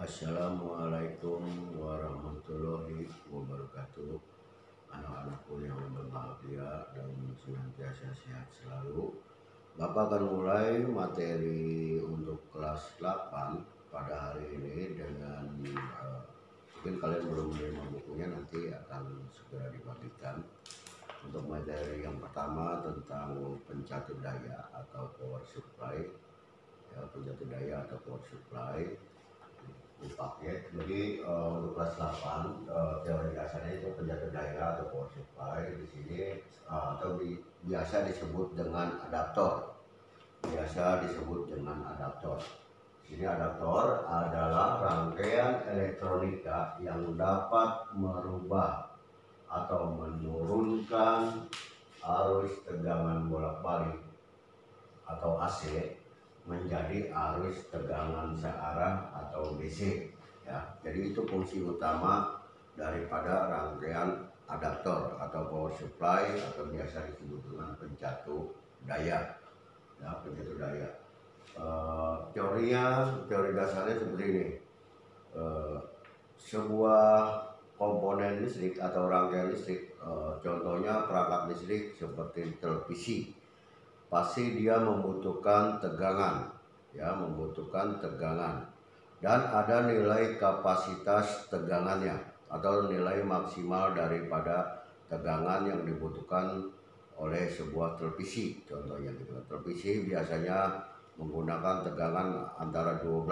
Assalamualaikum warahmatullahi wabarakatuh. Anak-anakku yang berbahagia dan senantiasa sehat selalu. Bapak akan mulai materi untuk kelas 8 pada hari ini dengan mungkin kalian belum menerima bukunya, nanti akan segera dibagikan. Untuk materi yang pertama tentang pencatur daya atau power supply, ya, pencatur daya atau power supply dipakai. Jadi untuk kelas 8 teori dasarnya itu pencatur daya atau power supply. Di sini biasa disebut dengan adaptor. Ini adaptor adalah rangkaian elektronika yang dapat merubah atau menurunkan arus tegangan bolak-balik atau AC menjadi arus tegangan searah atau DC, ya. Jadi itu fungsi utama daripada rangkaian adaptor atau power supply atau biasa disebut dengan pencatur daya, ya, pencatur daya. Teori dasarnya seperti ini. Sebuah komponen listrik atau rangkaian listrik, contohnya perangkat listrik seperti televisi, pasti dia membutuhkan tegangan, dan ada nilai kapasitas tegangannya atau nilai maksimal daripada tegangan yang dibutuhkan oleh sebuah televisi. Contohnya gitu, televisi biasanya menggunakan tegangan antara 12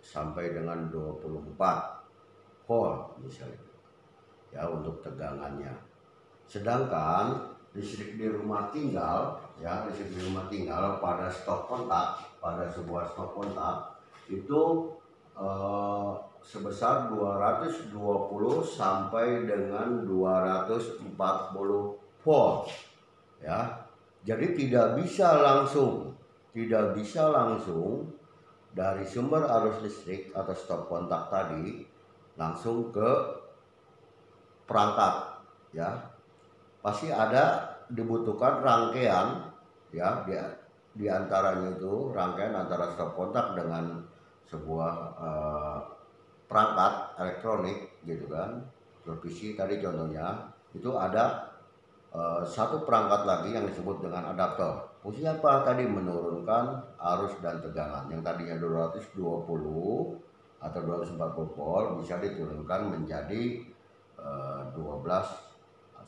sampai dengan 24 volt misalnya, ya, untuk tegangannya. Sedangkan listrik di rumah tinggal, pada stop kontak, pada sebuah stop kontak itu sebesar 220 sampai dengan 240 volt, ya. Jadi tidak bisa langsung dari sumber arus listrik atau stop kontak tadi langsung ke perangkat, ya. Pasti dibutuhkan rangkaian, ya, di antaranya itu rangkaian antara stop kontak dengan sebuah perangkat elektronik gitu kan. Televisi tadi contohnya, itu ada satu perangkat lagi yang disebut dengan adaptor. Fungsinya apa? Tadi menurunkan arus dan tegangan yang tadinya 220 atau 240 volt bisa diturunkan menjadi 12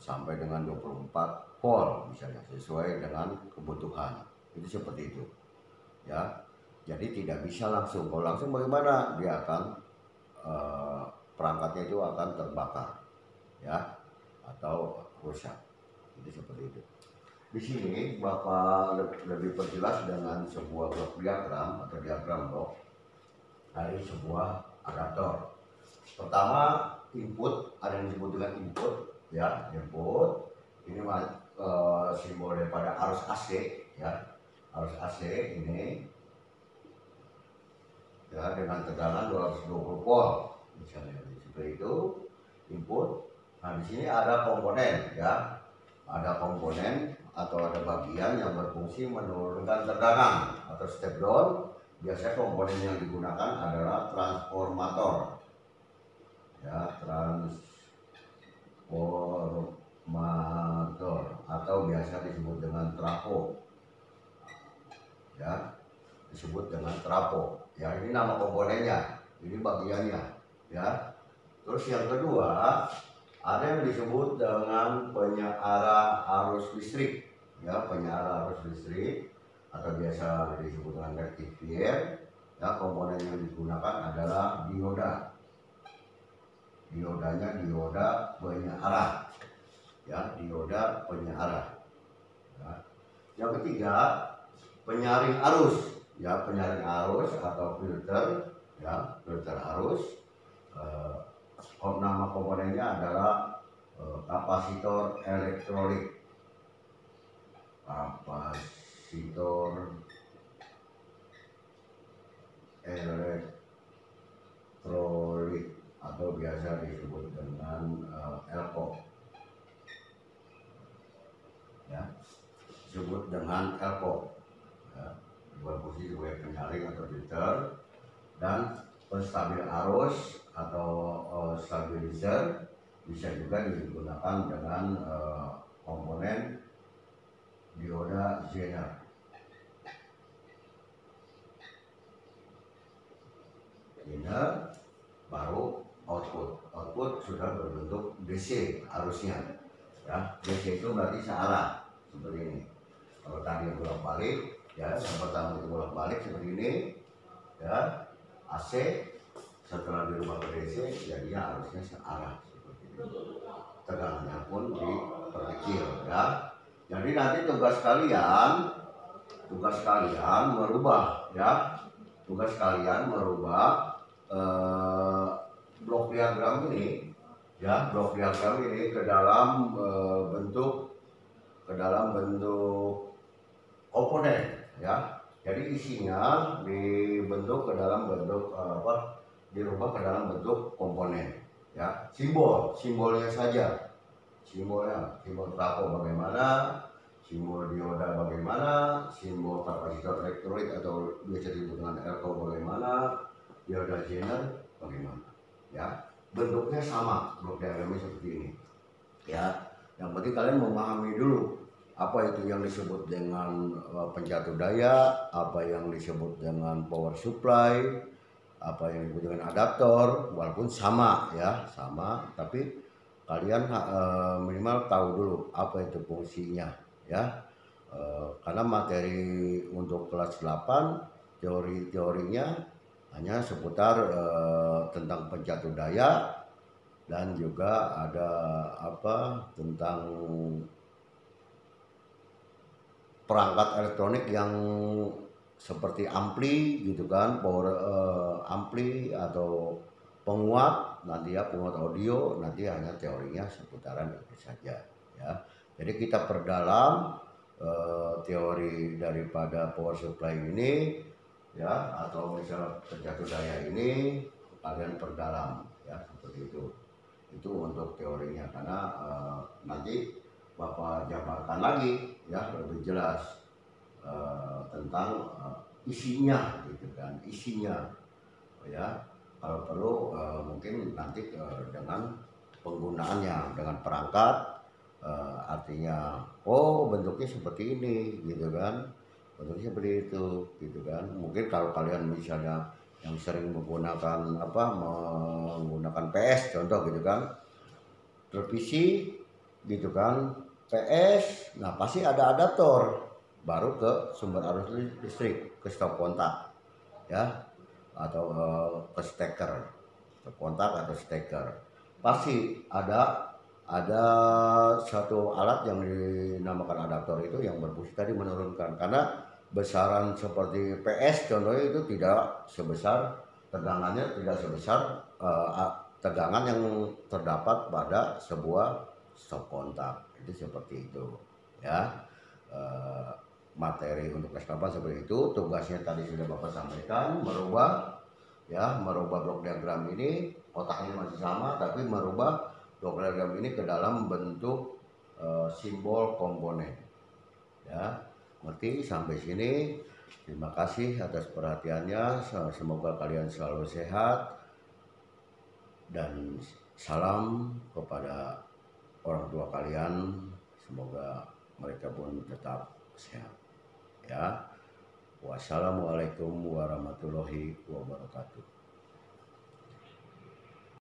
sampai dengan 24 volt misalnya, sesuai dengan kebutuhan. Itu seperti itu, ya. Jadi tidak bisa langsung. Kalau langsung bagaimana? Dia akan perangkatnya itu akan terbakar, ya, atau rusak. Itu seperti itu. Di sini Bapak lebih perjelas dengan sebuah blok diagram atau diagram blok dari sebuah adaptor. Pertama, input, ada yang disebut dengan input, ya, input. Ini simbol daripada arus AC, ya, arus AC ini, ya, dengan tegangan 220 volt misalnya, seperti itu input. Nah, di sini ada komponen, ya, ada komponen atau ada bagian yang berfungsi menurunkan tegangan atau step down. Biasanya komponen yang digunakan adalah transformator, ya, transformator atau biasa disebut dengan trafo, ya, disebut dengan trafo, ya. Ini nama komponennya, ini bagiannya, ya. Terus yang kedua, ada yang disebut dengan penyeara arus listrik, ya, penyeara arus listrik atau biasa disebut dengan rectifier, ya. Komponen yang digunakan adalah dioda. Diodanya dioda penyearah, ya, dioda penyearah, ya. Yang ketiga, penyaring arus, ya, penyaring arus atau filter, ya, filter arus. Nama komponennya adalah kapasitor elektrolit, atau biasa disebut dengan elko, ya, disebut dengan elko, ya, berfungsi sebagai penyaring atau filter. Dan penstabil arus atau stabilizer, bisa juga digunakan dengan komponen dioda Zener. Zener baru output sudah berbentuk DC arusnya, ya. DC itu berarti searah seperti ini. Kalau tadi bolak balik, ya, yang pertama itu bolak balik seperti ini, ya, AC. Setelah dirubah ke DC, jadinya arusnya searah seperti ini. Tegangannya pun diperkecil, ya. Jadi nanti tugas kalian merubah, ya, tugas kalian merubah blok diagram ini, ya, blok diagram ini ke dalam bentuk komponen, ya. Jadi isinya dibentuk ke dalam bentuk dirubah ke dalam bentuk komponen, ya. Simbolnya saja, simbol trafo bagaimana, simbol dioda bagaimana, simbol kapasitor elektrolit atau biasa disebut dengan elko bagaimana, dioda Zener bagaimana, ya. Bentuknya sama, blok diagramnya seperti ini, ya. Yang penting kalian memahami dulu apa itu yang disebut dengan penjatuh daya, apa yang disebut dengan power supply, apa yang disebut dengan adaptor. Walaupun sama, ya, sama, tapi kalian minimal tahu dulu apa itu fungsinya, ya. Karena materi untuk kelas 8 teorinya hanya seputar tentang penjatuh daya, dan juga ada tentang perangkat elektronik yang seperti ampli, gitu kan, power ampli atau penguat, nanti ya, penguat audio, nanti hanya teorinya seputaran itu saja, ya. Jadi kita perdalam teori daripada power supply ini, ya, atau misalnya penjatuh daya ini kalian perdalam, ya, seperti itu. Itu untuk teorinya, karena nanti Bapak jabarkan lagi, ya, lebih jelas tentang isinya, gitu kan, isinya, ya. Kalau perlu mungkin nanti dengan penggunaannya, dengan perangkat, artinya bentuknya seperti ini, gitu kan, bentuknya seperti itu, gitu kan. Mungkin kalau kalian misalnya yang sering menggunakan menggunakan PS contoh, gitu kan, televisi, gitu kan, PS, nah pasti ada adaptor baru ke sumber arus listrik, ke stop kontak, ya, atau ke steker, stop kontak atau steker. Pasti ada satu alat yang dinamakan adaptor itu yang berfungsi tadi menurunkan, karena besaran seperti PS contohnya itu tidak sebesar tegangannya, tidak sebesar tegangan yang terdapat pada sebuah stop kontak, itu seperti itu, ya. Materi untuk kelas 8 seperti itu. Tugasnya tadi sudah Bapak sampaikan, merubah blok diagram ini, otaknya masih sama, tapi merubah blok diagram ini ke dalam bentuk simbol komponen, ya. Ngerti sampai sini? Terima kasih atas perhatiannya. Semoga kalian selalu sehat, dan salam kepada orang tua kalian, semoga mereka pun tetap sehat, ya. Wassalamualaikum warahmatullahi wabarakatuh.